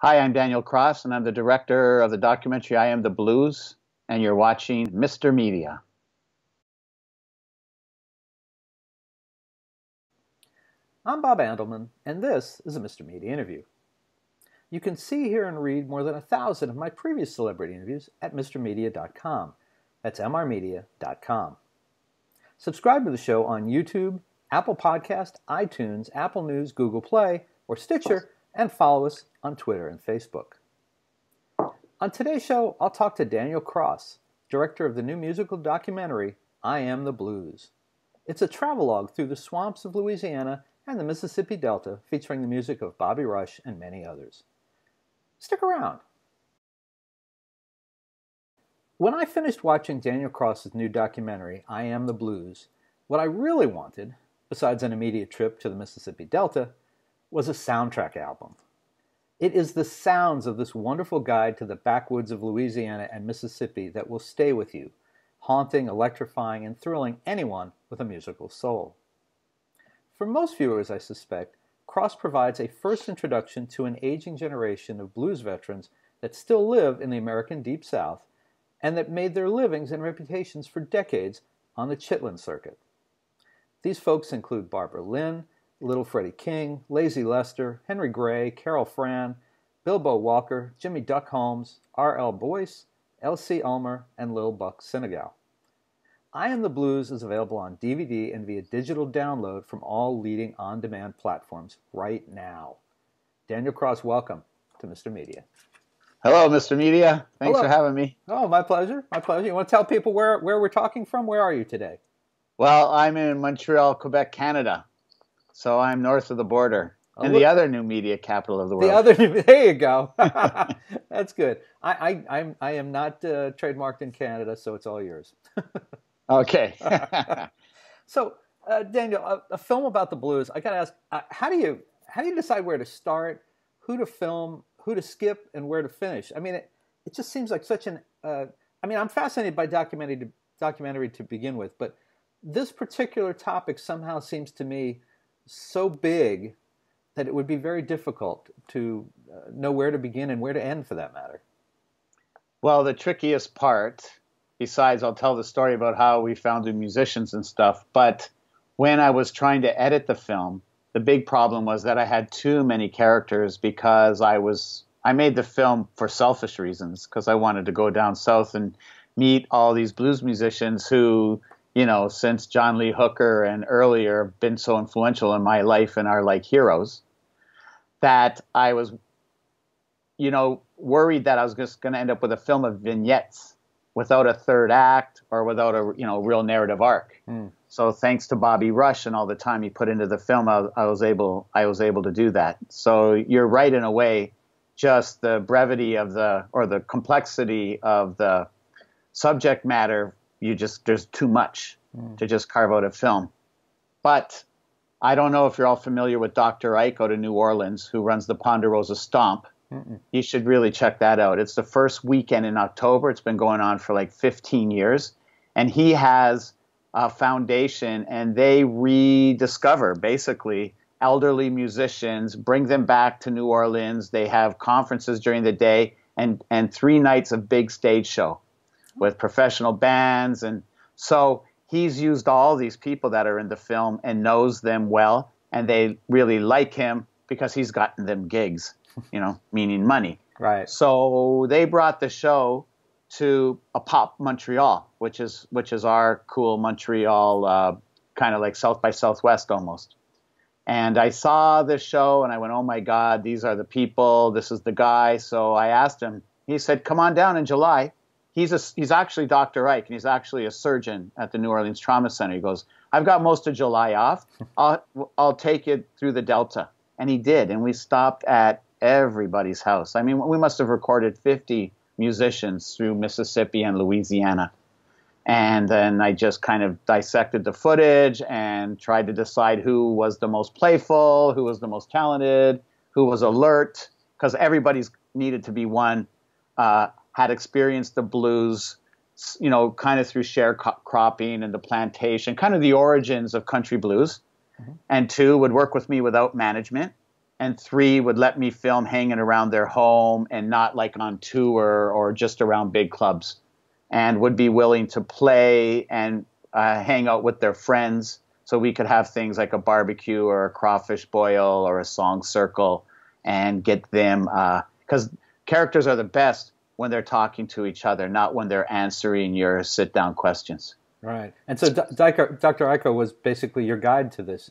Hi, I'm Daniel Cross, and I'm the director of the documentary I Am the Blues, and you're watching Mr. Media. I'm Bob Andelman, and this is a Mr. Media interview. You can see, hear, and read more than 1,000 of my previous celebrity interviews at mrmedia.com. That's mrmedia.com. Subscribe to the show on YouTube, Apple Podcast, iTunes, Apple News, Google Play, or Stitcher, and follow us on Twitter and Facebook. On today's show, I'll talk to Daniel Cross, director of the new musical documentary, I Am the Blues. It's a travelogue through the swamps of Louisiana and the Mississippi Delta, featuring the music of Bobby Rush and many others. Stick around. When I finished watching Daniel Cross's new documentary, I Am the Blues, what I really wanted, besides an immediate trip to the Mississippi Delta, was a soundtrack album. It is the sounds of this wonderful guide to the backwoods of Louisiana and Mississippi that will stay with you, haunting, electrifying, and thrilling anyone with a musical soul. For most viewers, I suspect, Cross provides a first introduction to an aging generation of blues veterans that still live in the American Deep South and that made their livings and reputations for decades on the Chitlin circuit. These folks include Barbara Lynn, Little Freddie King, Lazy Lester, Henry Gray, Carol Fran, Bilbo Walker, Jimmy Duck Holmes, R.L. Boyce, L.C. Ulmer, and Lil Buck Senegal. I Am the Blues is available on DVD and via digital download from all leading on-demand platforms right now. Daniel Cross, welcome to Mr. Media. Hello, Mr. Media. Thanks Hello. for having me. Oh, my pleasure. My pleasure. You want to tell people where we're talking from? Where are you today? Well, I'm in Montreal, Quebec, Canada. So I'm north of the border. And the other new media capital of the world. There you go. That's good. I am not trademarked in Canada, so it's all yours. Okay. So, Daniel, a film about the blues. I got to ask, how do you decide where to start, who to film, who to skip, and where to finish? I mean, it just seems like such an. I'm fascinated by documentary to begin with, but this particular topic somehow seems to me so big that it would be very difficult to know where to begin and where to end, for that matter. Well, the trickiest part, besides I'll tell the story about how we found the musicians and stuff, but when I was trying to edit the film, the big problem was that I had too many characters because I made the film for selfish reasons, because I wanted to go down south and meet all these blues musicians who, since John Lee Hooker and earlier, have been so influential in my life and are like heroes, that I was, worried that I was just going to end up with a film of vignettes without a third act or without a, real narrative arc. So thanks to Bobby Rush and all the time he put into the film, I was able to do that. So you're right in a way, just the brevity of the complexity of the subject matter, there's too much to just carve out a film. But I don't know if you're all familiar with Dr. Ike out of New Orleans, who runs the Ponderosa Stomp. You should really check that out. It's the first weekend in October. It's been going on for like 15 years. And he has a foundation, and they rediscover, basically, elderly musicians, bring them back to New Orleans. They have conferences during the day and 3 nights of big stage show with professional bands. And so he's used all these people that are in the film and knows them well, and they really like him because he's gotten them gigs, meaning money. Right. So they brought the show to a Pop Montreal, which is our cool Montreal, kind of like South by Southwest almost. And I saw the show and I went, oh my God, these are the people. This is the guy. So I asked him. He said, come on down in July. He's actually Dr. Ike, and he's actually a surgeon at the New Orleans Trauma Center. He goes, I've got most of July off. I'll take you through the Delta. And he did. And we stopped at everybody's house. I mean, we must have recorded 50 musicians through Mississippi and Louisiana. And then I just kind of dissected the footage and tried to decide who was the most playful, who was the most talented, who was alert, because everybody's needed to be one, had experienced the blues, kind of through sharecropping and the plantation, kind of the origins of country blues. And 2, would work with me without management. and 3 would let me film hanging around their home and not like on tour or just around big clubs, and would be willing to play and hang out with their friends. So we could have things like a barbecue or a crawfish boil or a song circle and get them, because characters are the best when they're talking to each other, not when they're answering your sit-down questions. Right. And so Dr. Ico was basically your guide to this.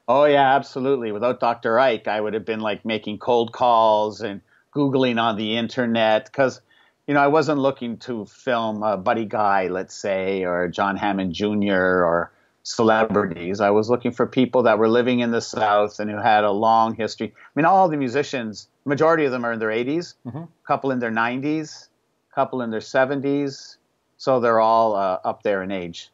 Oh, yeah, absolutely. Without Dr. Ike, I would have been like making cold calls and Googling on the internet because, I wasn't looking to film Buddy Guy, let's say, or John Hammond Jr. or celebrities. I was looking for people that were living in the South and who had a long history. I mean, all the musicians, majority of them are in their 80s, a couple in their 90s, a couple in their 70s. So they're all up there in age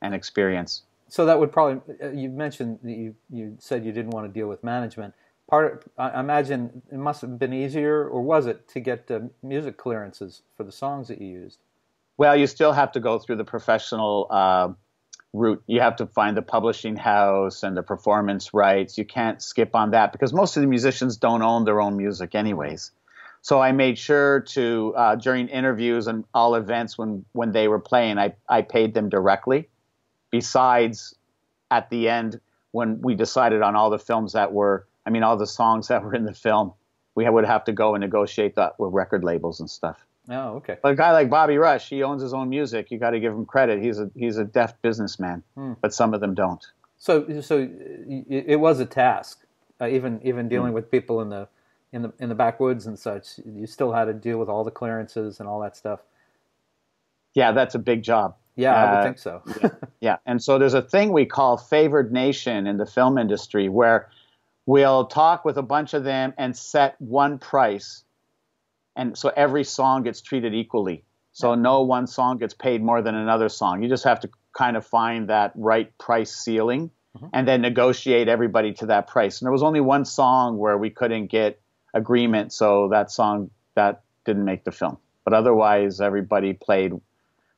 and experience. So that would probably, you mentioned, you said you didn't want to deal with management. I imagine it must have been easier, or was it, to get music clearances for the songs that you used? Well, you still have to go through the professional route. You have to find the publishing house and the performance rights. You can't skip on that because most of the musicians don't own their own music anyways. So I made sure to, during interviews and all events when they were playing, I paid them directly. Besides, at the end, when we decided on all the films that were, all the songs that were in the film, we would have to go and negotiate that with record labels and stuff. Oh, okay. But a guy like Bobby Rush, he owns his own music. You got to give him credit. He's a deft businessman, but some of them don't. So it was a task, even dealing with people in the backwoods and such. You still had to deal with all the clearances and all that stuff. Yeah, that's a big job. Yeah, I would think so. Yeah, and so there's a thing we call favored nation in the film industry where we'll talk with a bunch of them and set one price. And so every song gets treated equally. So no one song gets paid more than another song. You just have to kind of find that right price ceiling and then negotiate everybody to that price. And there was only one song where we couldn't get agreement, so that song, that didn't make the film. But otherwise, everybody played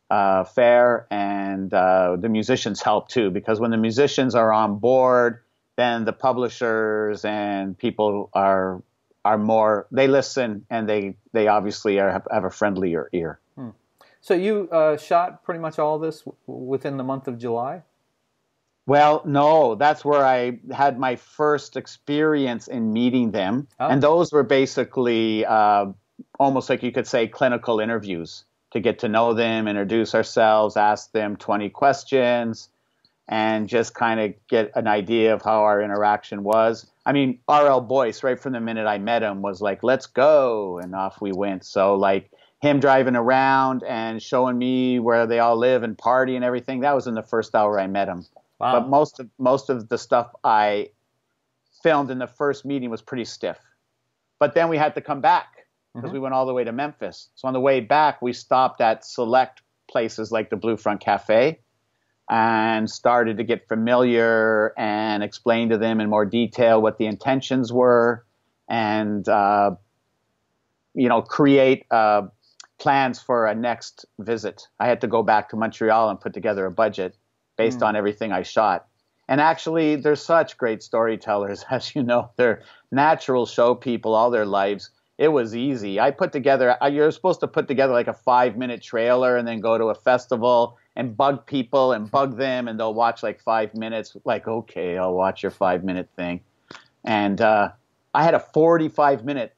fair, and the musicians helped too, because when the musicians are on board, then the publishers and people are more, they listen, and they obviously have a friendlier ear. So you shot pretty much all this within the month of July? Well, no, that's where I had my first experience in meeting them. Oh. And those were basically almost like you could say clinical interviews to get to know them, introduce ourselves, ask them 20 questions, and just kind of get an idea of how our interaction was. R.L. Boyce, right from the minute I met him, was like, let's go, and off we went. So like him driving around and showing me where they all live and party and everything, that was in the first hour I met him. Wow. But most of the stuff I filmed in the first meeting was pretty stiff. But then we had to come back because we went all the way to Memphis. So on the way back, we stopped at select places like the Blue Front Cafe and started to get familiar and explain to them in more detail what the intentions were, and create plans for a next visit. I had to go back to Montreal and put together a budget based on everything I shot. And actually, they're such great storytellers, as you know. They're natural show people all their lives. It was easy. You're supposed to put together like a 5-minute trailer and then go to a festival and bug people and bug them, and they'll watch like 5 minutes. Like, okay, I'll watch your 5-minute thing. And I had a 45-minute,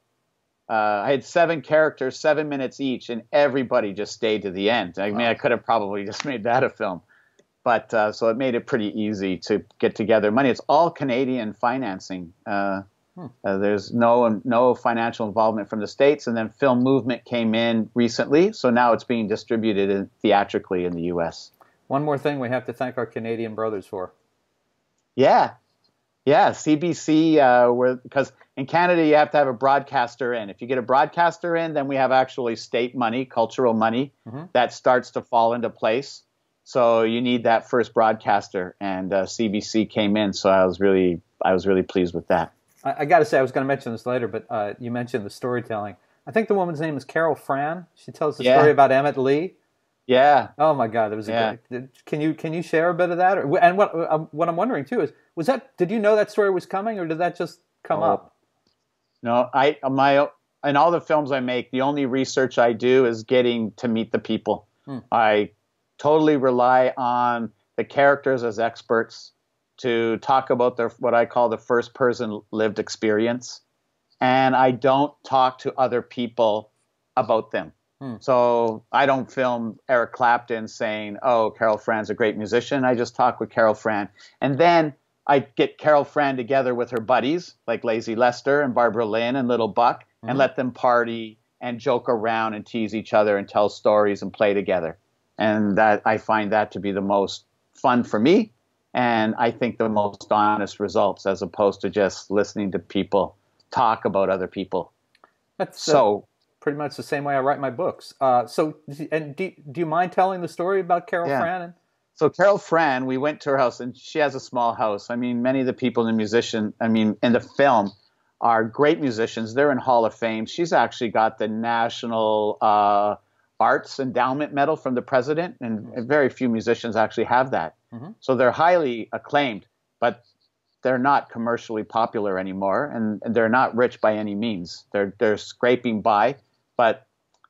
I had 7 characters, 7 minutes each, and everybody just stayed to the end. I could have probably just made that a film. But so it made it pretty easy to get together money. It's all Canadian financing. There's no financial involvement from the States, and then Film Movement came in recently, so now it's being distributed theatrically in the U.S. One more thing we have to thank our Canadian brothers for. Yeah, CBC, because in Canada you have to have a broadcaster in. If you get a broadcaster in, then we have actually state money, cultural money, that starts to fall into place. So you need that first broadcaster, and CBC came in, so I was really pleased with that. I got to say, I was going to mention this later, but you mentioned the storytelling. I think the woman's name is Carol Fran. She tells the story about Emmett Lee. Yeah. Oh my God, that was a great. Can you share a bit of that? And what I'm wondering too is, did you know that story was coming, or did that just come up? No, in all the films I make, the only research I do is getting to meet the people. I totally rely on the characters as experts to talk about their what I call the first person lived experience. And I don't talk to other people about them. So I don't film Eric Clapton saying, oh, Carol Fran's a great musician. I just talk with Carol Fran. And then I get Carol Fran together with her buddies like Lazy Lester and Barbara Lynn and Little Buck and let them party and joke around and tease each other and tell stories and play together. And that I find that to be the most fun for me. And I think the most honest results as opposed to just listening to people talk about other people. That's pretty much the same way I write my books. Do you mind telling the story about Carol Fran? So Carol Fran, we went to her house, and she has a small house. I mean, many of the people in the film are great musicians. They're in Hall of Fame. She's actually got the National Arts Endowment Medal from the president, and very few musicians actually have that. So they're highly acclaimed, but they're not commercially popular anymore, and they're not rich by any means. They're scraping by, but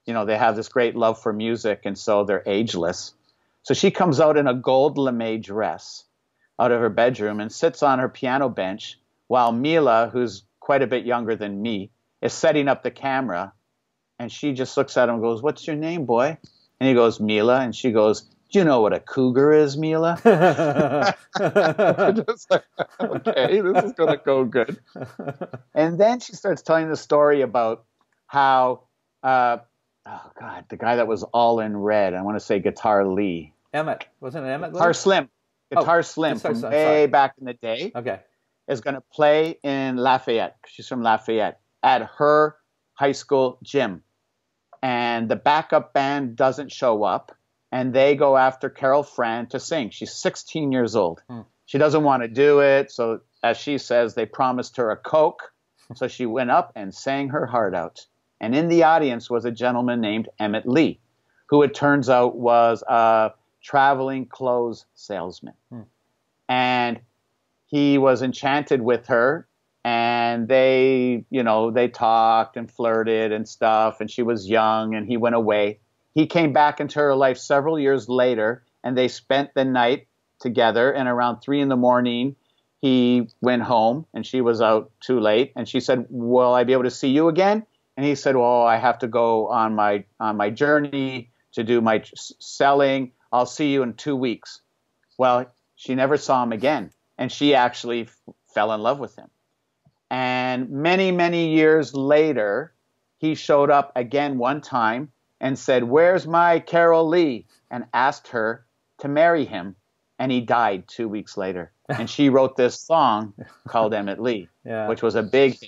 they have this great love for music, and so they're ageless. So she comes out in a gold lame dress out of her bedroom and sits on her piano bench while Mila, who's quite a bit younger than me, is setting up the camera. And she just looks at him and goes, "What's your name, boy?" And he goes, "Mila." And she goes, "Do you know what a cougar is, Mila?" Just like, okay, this is going to go good. And then she starts telling the story about how, the guy that was all in red, I want to say Guitar Lee. Emmett. Wasn't it Emmett? Guitar Slim. Guitar Slim from way back in the day. Okay. Is going to play in Lafayette. She's from Lafayette at her high school gym. And the backup band doesn't show up. And they go after Carol Fran to sing. She's 16 years old. She doesn't want to do it. So as she says, they promised her a Coke. So she went up and sang her heart out. And in the audience was a gentleman named Emmett Lee, who it turns out was a traveling clothes salesman. And he was enchanted with her, and they talked and flirted and stuff, and she was young, and he went away. He came back into her life several years later, and they spent the night together, and around 3 a.m, he went home, and she was out too late, and she said, "Will I be able to see you again?" And he said, "Well, I have to go on my journey to do my selling. I'll see you in 2 weeks." Well, she never saw him again, and she actually fell in love with him. And many, many years later, he showed up again one time and said, "Where's my Carol Lee?" and asked her to marry him. And he died 2 weeks later. And she wrote this song called Emmett Lee, which was a big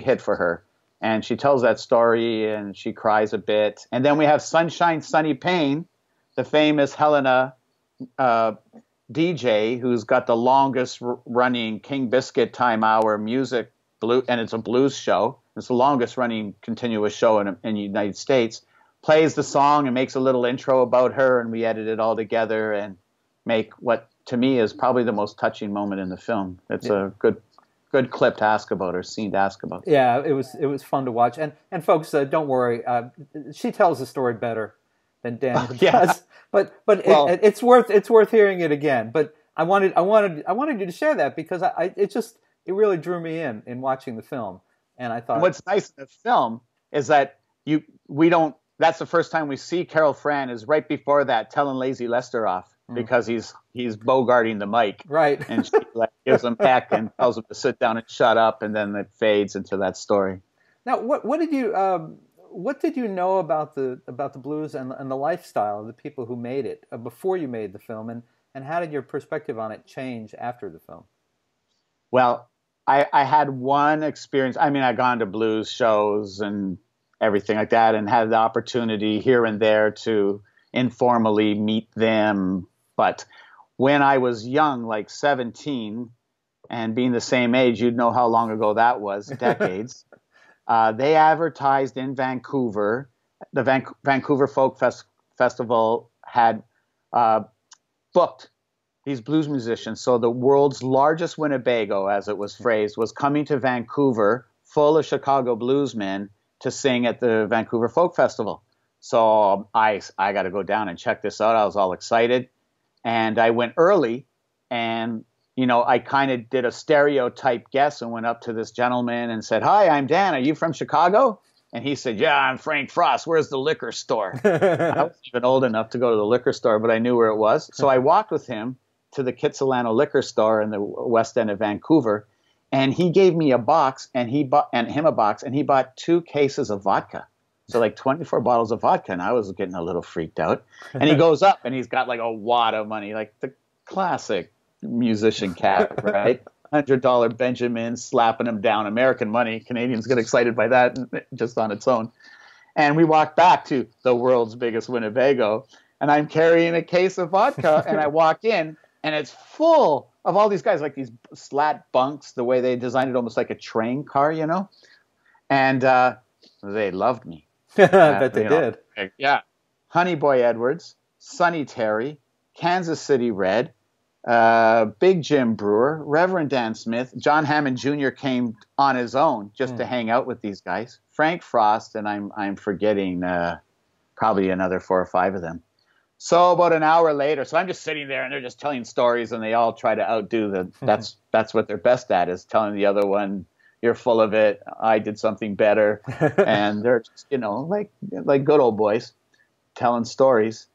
hit for her. And she tells that story, and she cries a bit. And then we have Sunshine Sunny Payne, the famous Helena DJ, who's got the longest running King Biscuit Time Hour music, and it's a blues show. It's the longest running continuous show in the United States. Plays the song and makes a little intro about her, and we edit it all together and make what to me is probably the most touching moment in the film. It's a good clip to ask about, or scene to ask about. Yeah, it was fun to watch. And folks, don't worry, she tells the story better than Daniel does. But it's worth hearing it again. But I wanted you to share that because it really drew me in watching the film. And I thought, and what's nice in the film is that that's the first time we see Carol Fran is right before that telling Lazy Lester off because he's bogarting the mic. Right. And she gives him heck and tells him to sit down and shut up, and then it fades into that story. Now, what did you know about the blues and the lifestyle of the people who made it before you made the film, and how did your perspective on it change after the film? Well, I had one experience. I mean, I'd gone to blues shows and everything like that, and had the opportunity here and there to informally meet them. But when I was young, like 17, and being the same age, you'd know how long ago that was, decades. They advertised in Vancouver. The Vancouver Folk Festival had booked these blues musicians. So the world's largest Winnebago, as it was phrased, was coming to Vancouver full of Chicago bluesmen to sing at the Vancouver Folk Festival. So I got to go down and check this out. I was all excited, and I went early, and I kind of did a stereotype guess and went up to this gentleman and said, "Hi, I'm Dan. Are you from Chicago?" And he said, "Yeah, I'm Frank Frost. Where's the liquor store?" I wasn't even old enough to go to the liquor store, but I knew where it was. So I walked with him to the Kitsilano liquor store in the west end of Vancouver, and he gave me a box, and he bought 2 cases of vodka. So like 24 bottles of vodka, and I was getting a little freaked out. And he goes up, and he's got like a wad of money, like the classic musician cat, right? $100 Benjamin, slapping them down. American money. Canadians get excited by that just on its own. And we walked back to the world's biggest Winnebago, and I'm carrying a case of vodka, and I walk in, and it's full of all these guys, like these slat bunks, the way they designed it, almost like a train car, And they loved me. I bet they did. Yeah. Honey Boy Edwards, Sonny Terry, Kansas City Red, Big Jim Brewer, Reverend Dan Smith, John Hammond Jr. came on his own just to hang out with these guys. Frank Frost, and I'm forgetting probably another 4 or 5 of them. So about an hour later, so I'm just sitting there, and they're just telling stories, and they all try to outdo that's what they're best at, is telling the other one, "You're full of it. I did something better." And they're just, like good old boys telling stories.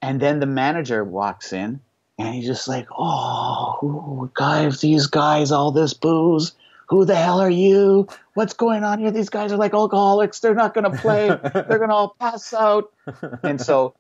And then the manager walks in, and he's just like, "Oh, guys, these guys, all this booze. Who the hell are you? What's going on here? These guys are like alcoholics. They're not going to play. They're going to all pass out." And so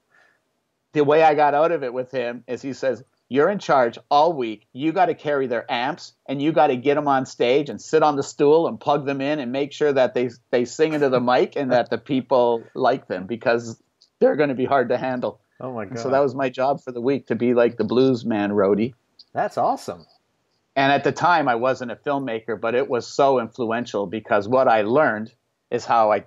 the way I got out of it with him is he says, "You're in charge all week. You got to carry their amps, and you got to get them on stage and sit on the stool and plug them in and make sure that they sing into the mic and that the people like them, because they're going to be hard to handle." Oh my God. And so that was my job for the week, to be like the blues man roadie. That's awesome. And at the time I wasn't a filmmaker, but it was so influential, because what I learned is how I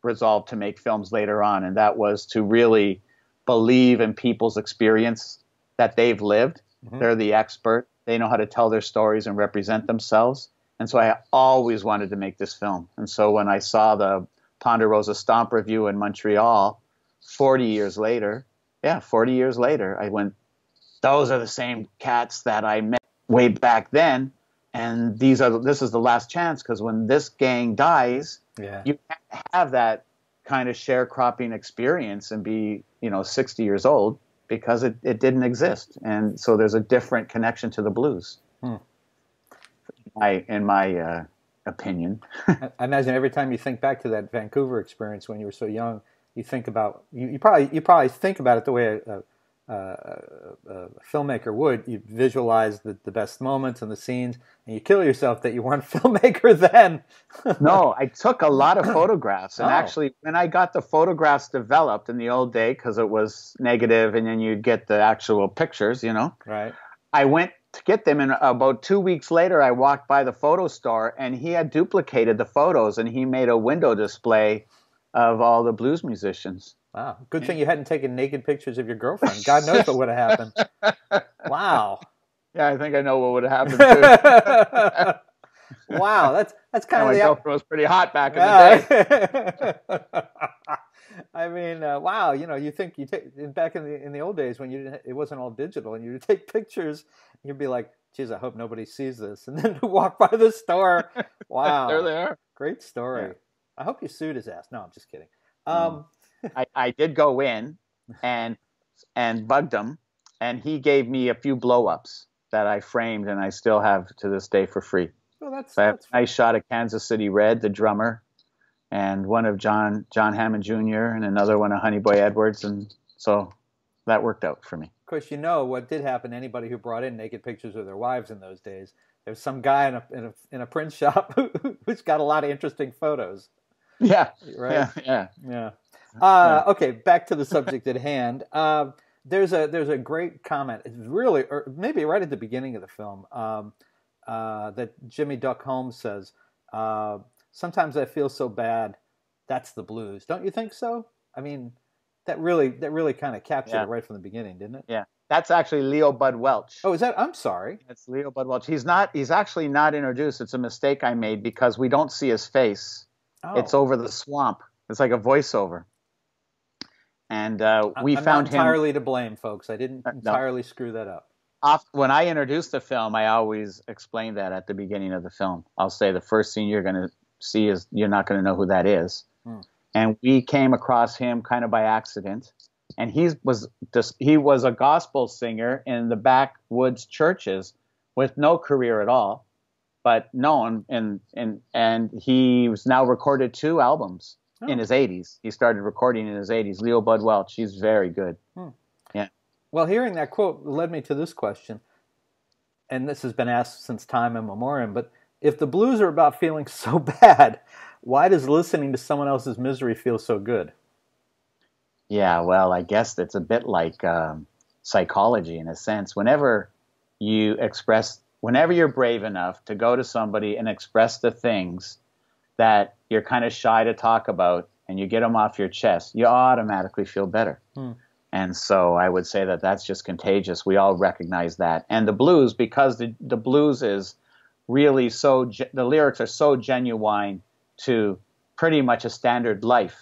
resolved to make films later on. And that was to really believe in people's experience that they've lived. Mm-hmm. They're the expert. They know how to tell their stories and represent themselves. And so I always wanted to make this film. And so when I saw the Ponderosa Stomp review in Montreal 40 years later, I went, those are the same cats that I met way back then. And this is the last chance, because when this gang dies, you can't have that kind of sharecropping experience and be, 60 years old, because it didn't exist. And so there's a different connection to the blues, in my opinion. I imagine every time you think back to that Vancouver experience when you were so young, you think about you probably think about it the way a filmmaker would. You visualize the best moments and the scenes, and you kill yourself that you weren't a filmmaker then. No, I took a lot of photographs, and actually, when I got the photographs developed in the old day, because it was negative, and then you'd get the actual pictures, Right. I went to get them, and about 2 weeks later, I walked by the photo store, and he had duplicated the photos, and he made a window display of all the blues musicians. Wow. Good thing you hadn't taken naked pictures of your girlfriend. God knows what would have happened. Wow. Yeah, I think I know what would have happened too. Wow, that's kind of my girlfriend was pretty hot back in the day. I mean, wow. You think back in the old days when it wasn't all digital, and you'd take pictures, you'd be like, "Geez, I hope nobody sees this," and then to walk by the store. Wow, there they are. Great story. Yeah. I hope you sued his ass. No, I'm just kidding. I did go in and bugged him, and he gave me a few blow-ups that I framed, and I still have to this day for free. Well, I have a nice shot of Kansas City Red, the drummer, and one of John Hammond Jr., and another one of Honey Boy Edwards, and so that worked out for me. Of course, what did happen to anybody who brought in naked pictures of their wives in those days. There was some guy in a print shop who's got a lot of interesting photos. Yeah. Right. Yeah. Okay, back to the subject at hand. There's a great comment. It's really, or maybe right at the beginning of the film, that Jimmy Duck Holmes says, "Sometimes I feel so bad. That's the blues." Don't you think so? I mean, that really kind of captured it right from the beginning, didn't it? Yeah. That's actually Leo Bud Welch. Oh, is that? I'm sorry. It's Leo Bud Welch. He's actually not introduced. It's a mistake I made because we don't see his face. Oh. It's over the swamp. It's like a voiceover. And we I'm found not entirely to blame, folks. I didn't entirely screw that up. When I introduce the film, I always explain that at the beginning of the film. I'll say the first scene you're going to see is you're not going to know who that is. And we came across him kind of by accident. And he was a gospel singer in the backwoods churches with no career at all, but known. And he was now recorded 2 albums in his 80s. He started recording in his 80s. Leo Bud Welch. He's very good. Yeah. Well, hearing that quote led me to this question, and this has been asked since time immemorial, but if the blues are about feeling so bad, why does listening to someone else's misery feel so good? Yeah, well, I guess it's a bit like psychology in a sense. Whenever you're brave enough to go to somebody and express the things that you're kind of shy to talk about and you get them off your chest, you automatically feel better. And so I would say that that's just contagious. We all recognize that. And the blues, because the blues is really the lyrics are so genuine to pretty much a standard life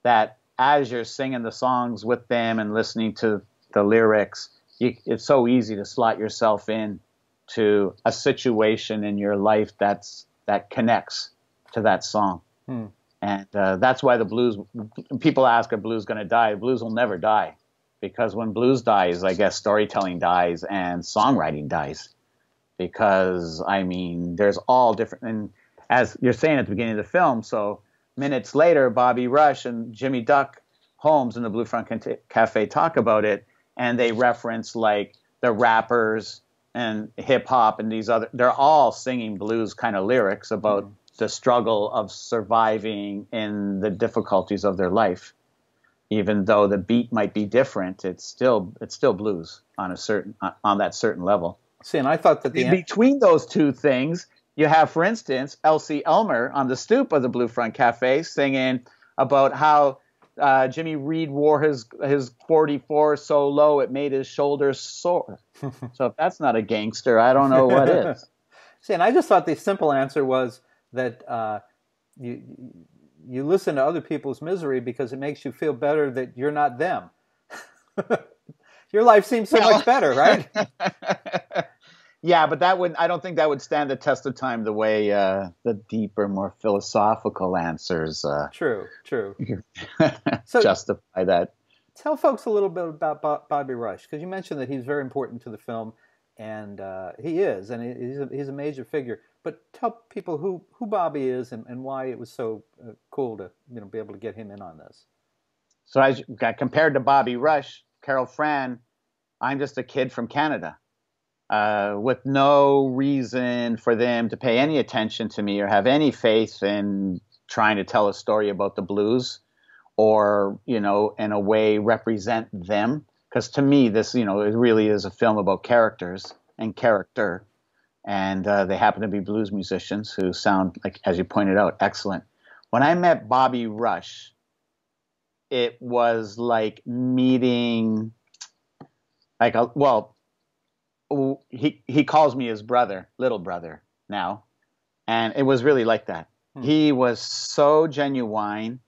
that as you're singing the songs with them and listening to the lyrics, it's so easy to slot yourself in to a situation in your life that connects to that song. And that's why the blues, people ask, are blues going to die? Blues will never die, because when blues dies, I guess storytelling dies and songwriting dies. Because, I mean, there's all different, and as you're saying at the beginning of the film, so minutes later, Bobby Rush and Jimmy Duck Holmes in the Blue Front Cafe talk about it, and they reference like the rappers and hip hop and they're all singing blues kind of lyrics about the struggle of surviving in the difficulties of their life. Even though the beat might be different, it's still blues on that certain level. See, and I thought that between those two things, you have, for instance, Elsie Elmer on the stoop of the Blue Front Cafe singing about how Jimmy Reed wore his 44 so low it made his shoulders sore. So if that's not a gangster, I don't know what is. See, and I just thought the simple answer was that you listen to other people's misery because it makes you feel better that you're not them. Your life seems so much better, right? Yeah, but I don't think that would stand the test of time the way the deeper, more philosophical answers True. So justify that. Tell folks a little bit about Bobby Rush, because you mentioned that he's very important to the film, and he is, and he's a major figure. But tell people who Bobby is and why it was so cool to be able to get him in on this. So as compared to Bobby Rush, Carol Fran, I'm just a kid from Canada. With no reason for them to pay any attention to me or have any faith in trying to tell a story about the blues or, in a way represent them. Because to me, this, it really is a film about characters and character. And they happen to be blues musicians who sound, like, as you pointed out, excellent. When I met Bobby Rush, it was like meeting, he calls me his brother, little brother now. And it was really like that. He was so genuine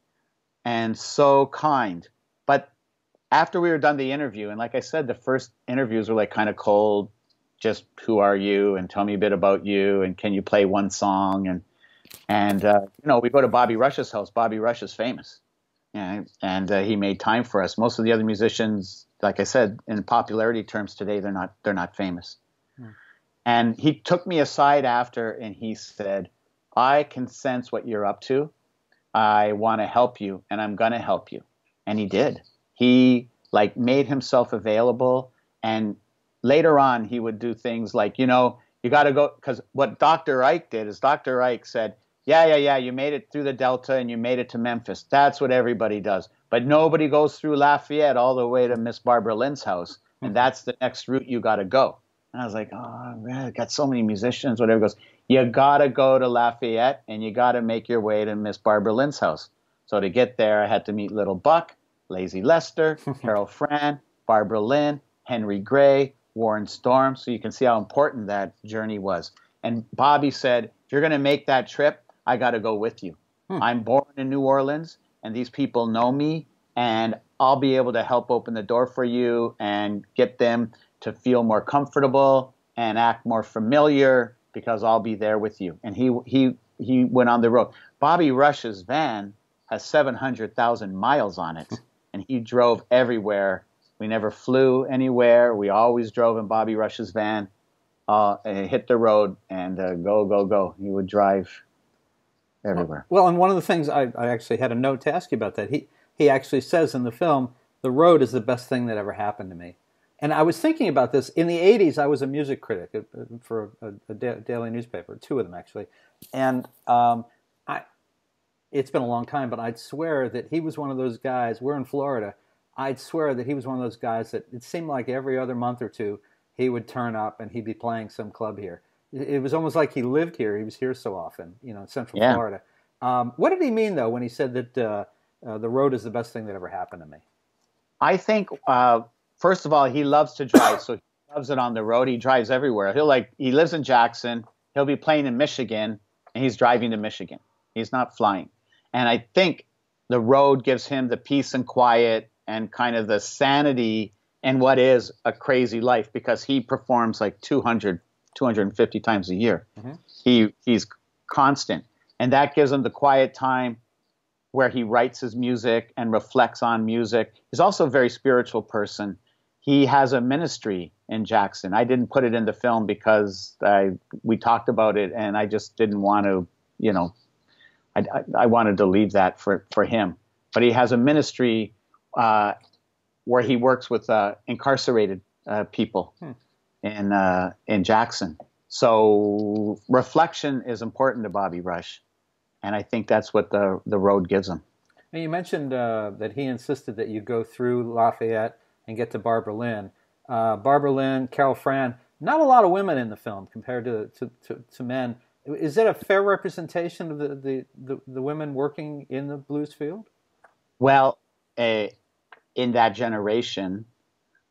and so kind. But after we were done the interview, and like I said, the first interviews were like kind of cold, just who are you and tell me a bit about you and can you play one song? And we go to Bobby Rush's house. Bobby Rush is famous. And he made time for us. Most of the other musicians, like I said, in popularity terms today, they're not famous. And he took me aside after and he said, I can sense what you're up to. I want to help you and I'm going to help you. And he did. He made himself available. And later on, he would do things like, you got to go, because what Dr. Ike did is Dr. Ike said, yeah, you made it through the Delta and you made it to Memphis. That's what everybody does. But nobody goes through Lafayette all the way to Miss Barbara Lynn's house. And that's the next route you got to go. And I was like, oh, man, I got so many musicians, whatever. He goes, you got to go to Lafayette and you got to make your way to Miss Barbara Lynn's house. So to get there, I had to meet Little Buck, Lazy Lester, Carol Fran, Barbara Lynn, Henry Gray, Warren Storm. So you can see how important that journey was. And Bobby said, if you're going to make that trip, I got to go with you. I'm born in New Orleans, and these people know me, and I'll be able to help open the door for you and get them to feel more comfortable and act more familiar because I'll be there with you. And he went on the road. Bobby Rush's van has 700,000 miles on it, and he drove everywhere. We never flew anywhere. We always drove in Bobby Rush's van, and hit the road and go, go, go. He would drive everywhere. Well, and one of the things I actually had a note to ask you about that. He actually says in the film, the road is the best thing that ever happened to me. And I was thinking about this. In the 80s, I was a music critic for a daily newspaper, two of them actually. And it's been a long time, but I'd swear that he was one of those guys, we're in Florida, I'd swear that he was one of those guys that it seemed like every other month or two, he would turn up and he'd be playing some club here. It was almost like he lived here. He was here so often, in Central Florida. What did he mean, though, when he said that the road is the best thing that ever happened to me? I think, first of all, he loves to drive, so he loves it on the road. He drives everywhere. He lives in Jackson. He'll be playing in Michigan, and he's driving to Michigan. He's not flying. And I think the road gives him the peace and quiet and kind of the sanity in what is a crazy life, because he performs like 250 times a year. He's constant. And that gives him the quiet time where he writes his music and reflects on music. He's also a very spiritual person. He has a ministry in Jackson. I didn't put it in the film because we talked about it, and I just didn't want to, I wanted to leave that for him. But he has a ministry where he works with incarcerated people in Jackson. So reflection is important to Bobby Rush, and I think that's what the road gives him. Now, you mentioned that he insisted that you go through Lafayette and get to Barbara Lynn. Barbara Lynn, Carol Fran, not a lot of women in the film compared to men. Is that a fair representation of the women working in the blues field? Well, in that generation,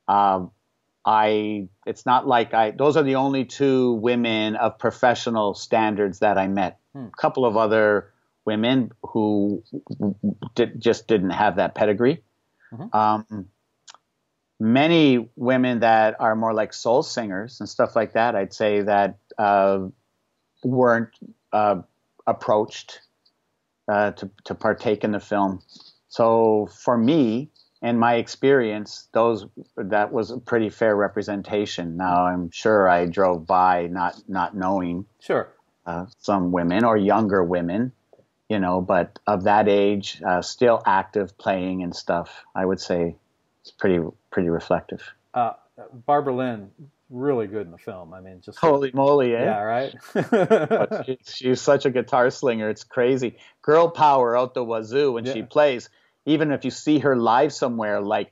it's not like those are the only two women of professional standards that I met. A couple of other women who just didn't have that pedigree. Many women that are more like soul singers and stuff like that, I'd say that weren't approached to partake in the film. So for me, in my experience, that was a pretty fair representation. Now, I'm sure I drove by not knowing some women or younger women, but of that age, still active, playing and stuff. I would say it's pretty reflective. Barbara Lynn, really good in the film. I mean, just holy moly, eh? Yeah, right. But she's such a guitar slinger. It's crazy. Girl power out the wazoo when she plays. Even if you see her live somewhere, like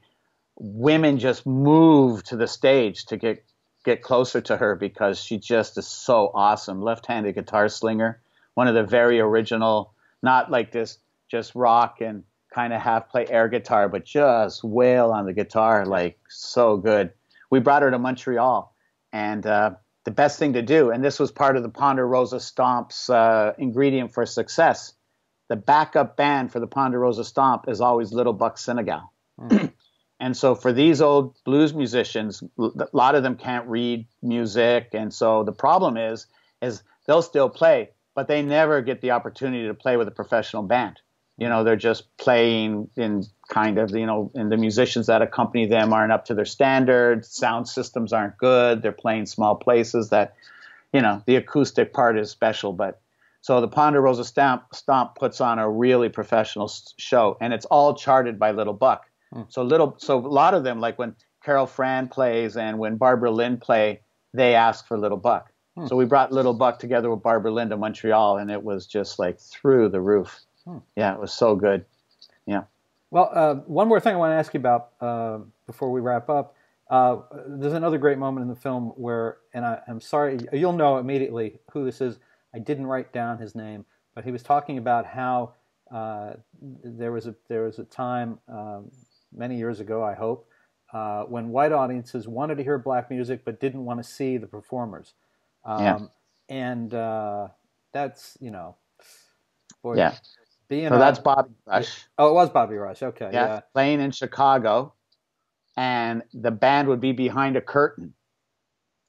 women just move to the stage to get closer to her because she just is so awesome. Left-handed guitar slinger, one of the very original, not like this just rock and kind of half play air guitar, but just wail on the guitar, like so good. We brought her to Montreal, and the best thing to do, and this was part of the Ponderosa Stomp's ingredient for success, the backup band for the Ponderosa Stomp is always Little Buck Senegal. And so for these old blues musicians, a lot of them can't read music, and so the problem is they'll still play, but they never get the opportunity to play with a professional band. They're just playing in kind of, and the musicians that accompany them aren't up to their standards. Sound systems aren't good. They're playing small places that, the acoustic part is special. But so the Ponderosa Stomp puts on a really professional show, and it's all charted by Little Buck. So a lot of them, like when Carol Fran plays and when Barbara Lynn play, they ask for Little Buck. So we brought Little Buck together with Barbara Lynn to Montreal, and it was just like through the roof. Yeah, it was so good. Yeah. Well, one more thing I want to ask you about before we wrap up. There's another great moment in the film where, and I'm sorry, you'll know immediately who this is. I didn't write down his name, but he was talking about how there was a time many years ago, I hope, when white audiences wanted to hear black music but didn't want to see the performers. Yeah. And that's, boy, Yeah. being So that's Bobby Rush. Oh, it was Bobby Rush. Okay. Yes, Yeah. playing in Chicago, and the band would be behind a curtain,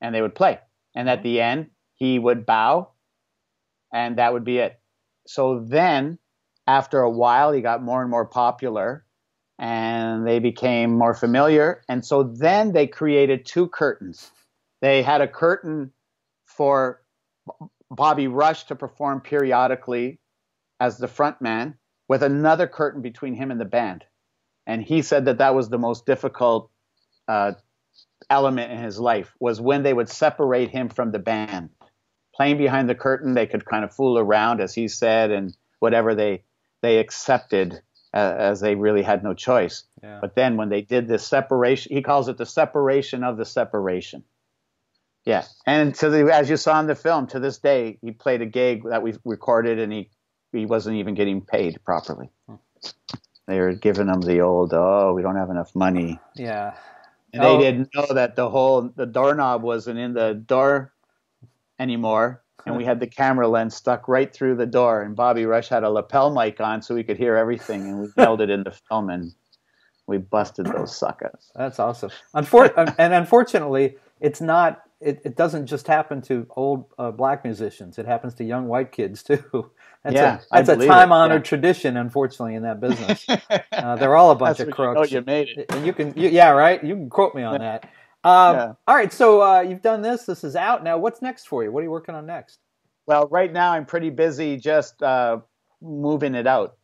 and they would play. And at the end, he would bow, and that would be it. So then, after a while, he got more and more popular, and they became more familiar. And so then they created two curtains. They had a curtain for Bobby Rush to perform periodically as the front man, with another curtain between him and the band. And he said that that was the most difficult element in his life, was when they would separate him from the band. Playing behind the curtain, they could kind of fool around, as he said, and whatever they accepted, as they really had no choice. Yeah. But then when they did this separation, he calls it the separation of the separation. Yeah. And as you saw in the film, to this day, he played a gig that we recorded, and he wasn't even getting paid properly. They were giving him the old, we don't have enough money. Yeah. And they didn't know that the doorknob wasn't in the door anymore. And we had the camera lens stuck right through the door. And Bobby Rush had a lapel mic on so we could hear everything. And we nailed it in the film, and we busted those suckers. That's awesome. And unfortunately, it's not. It doesn't just happen to old black musicians. It happens to young white kids too. That's a time-honored tradition, unfortunately, in that business. They're all a bunch of crooks. You made it. And you can quote me on that. All right, so you've done this. This is out now. What's next for you? What are you working on next? Well, right now I'm pretty busy just moving it out.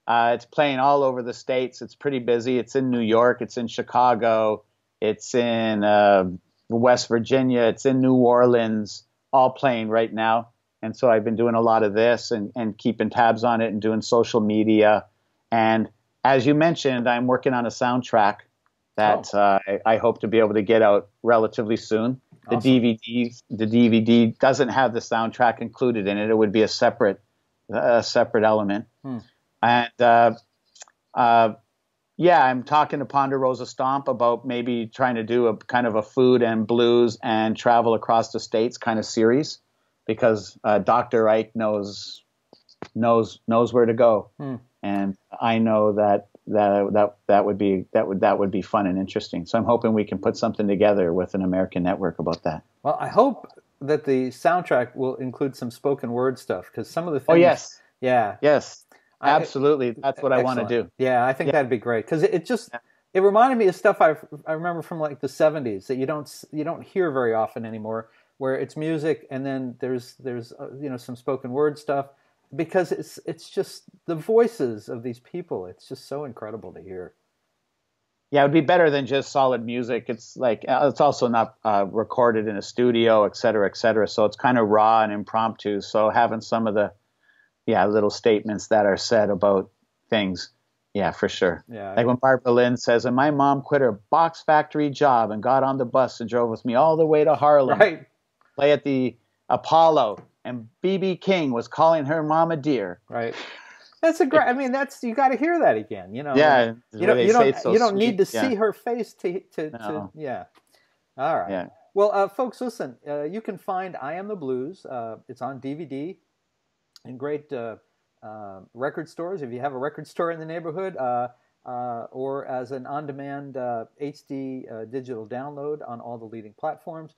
It's playing all over the States. It's pretty busy. It's in New York. It's in Chicago. It's in West Virginia. It's in New Orleans, all playing right now. And so I've been doing a lot of this and keeping tabs on it and doing social media. And as you mentioned, I'm working on a soundtrack that I hope to be able to get out relatively soon. Awesome. The DVD doesn't have the soundtrack included in it. It would be a separate element. And I'm talking to Ponderosa Stomp about maybe trying to do a kind of a food and blues and travel across the states kind of series, because Dr. Ike knows where to go, and I know that would be fun and interesting. So I'm hoping we can put something together with an American network about that. Well, I hope that the soundtrack will include some spoken word stuff, because some of the things. Oh yes, yeah, yes. Absolutely, that's what I want to do. Yeah, I think that'd be great, because it reminded me of stuff I remember from like the 70s that you don't hear very often anymore, where it's music and then there's some spoken word stuff, because it's just the voices of these people. It's just so incredible to hear. Yeah, it would be better than just solid music. It's like it's also not recorded in a studio, et cetera, et cetera. So it's kind of raw and impromptu. So having some of the little statements that are said about things. Yeah, for sure. Yeah. Like when Barbara Lynn says, and my mom quit her box factory job and got on the bus and drove with me all the way to Harlem. Right. Play at the Apollo, and B.B. King was calling her mama dear. Right. That's a great, I mean, you got to hear that again, Yeah. You don't need to see her face to yeah. All right. Yeah. Well, folks, listen, you can find I Am the Blues. It's on DVD. In great record stores, if you have a record store in the neighborhood, or as an on-demand HD digital download on all the leading platforms.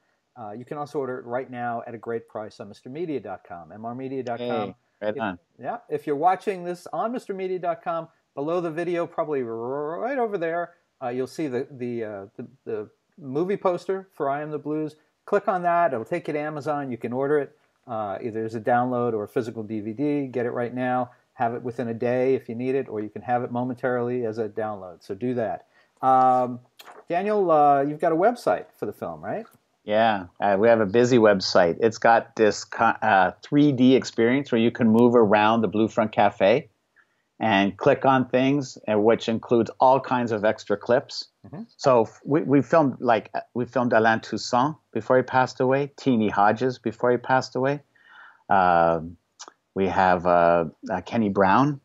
You can also order it right now at a great price on MrMedia.com, mrmedia.com. Hey, right on. Yeah, if you're watching this on MrMedia.com, below the video, probably right over there, you'll see the movie poster for I Am the Blues. Click on that. It'll take you to Amazon. You can order it. Either as a download or a physical DVD. Get it right now. Have it within a day if you need it, or you can have it momentarily as a download. So do that. Daniel, you've got a website for the film, right? Yeah, we have a busy website. It's got this 3D experience where you can move around the Blue Front Cafe and click on things, which includes all kinds of extra clips. Mm-hmm. So we filmed Alain Toussaint before he passed away, Teenie Hodges before he passed away. We have Kenny Brown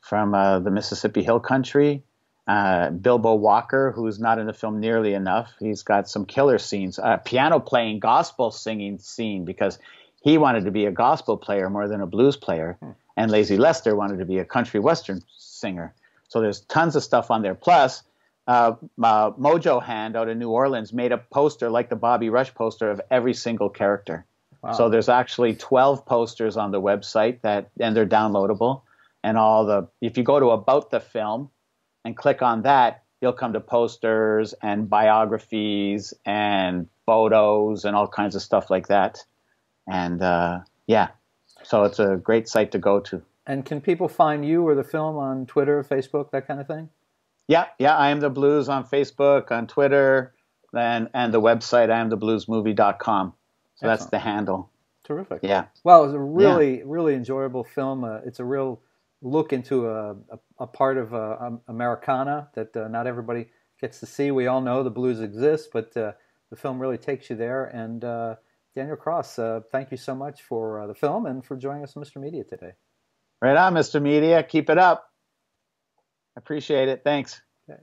from the Mississippi Hill Country. Bilbo Walker, who's not in the film nearly enough. He's got some killer scenes. Piano playing, gospel singing scene, because he wanted to be a gospel player more than a blues player. And Lazy Lester wanted to be a country western singer. So there's tons of stuff on there. Plus, Mojo Hand out in New Orleans made a poster like the Bobby Rush poster of every single character. Wow. So there's actually 12 posters on the website and they're downloadable. And if you go to About the Film and click on that, you'll come to posters and biographies and photos and all kinds of stuff like that. And so it's a great site to go to. And can people find you or the film on Twitter, Facebook, that kind of thing? Yeah, I Am the Blues on Facebook, on Twitter, and the website, IamTheBluesMovie.com. So Excellent. That's the handle. Terrific. Yeah. Well, it was a really, really enjoyable film. It's a real look into a part of Americana that not everybody gets to see. We all know the blues exist, but the film really takes you there. And Daniel Cross, thank you so much for the film and for joining us on Mr. Media today. Right on, Mr. Media. Keep it up. Appreciate it. Thanks. Okay.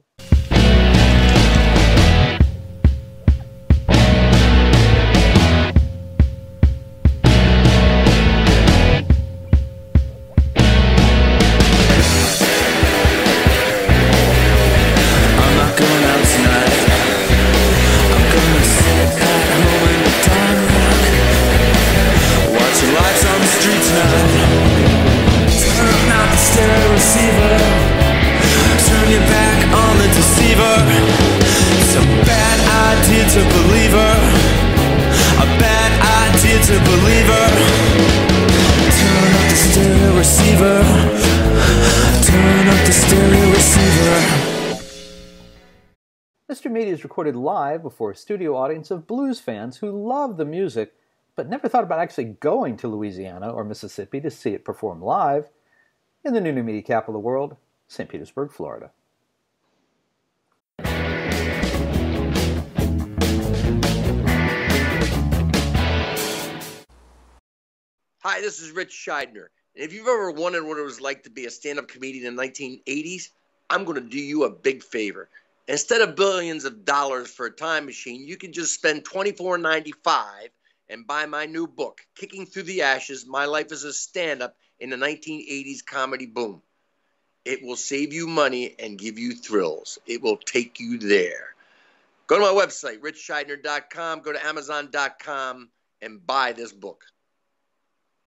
Mr. Media is recorded live before a studio audience of blues fans who love the music but never thought about actually going to Louisiana or Mississippi to see it perform live in the new media capital of the world, St. Petersburg, Florida. Hi, this is Rich Scheidner. And if you've ever wondered what it was like to be a stand-up comedian in the 1980s, I'm going to do you a big favor. Instead of billions of dollars for a time machine, you can just spend $24.95 and buy my new book, Kicking Through the Ashes, My Life as a Stand-Up in the 1980s Comedy Boom. It will save you money and give you thrills. It will take you there. Go to my website, richscheidner.com, go to amazon.com, and buy this book.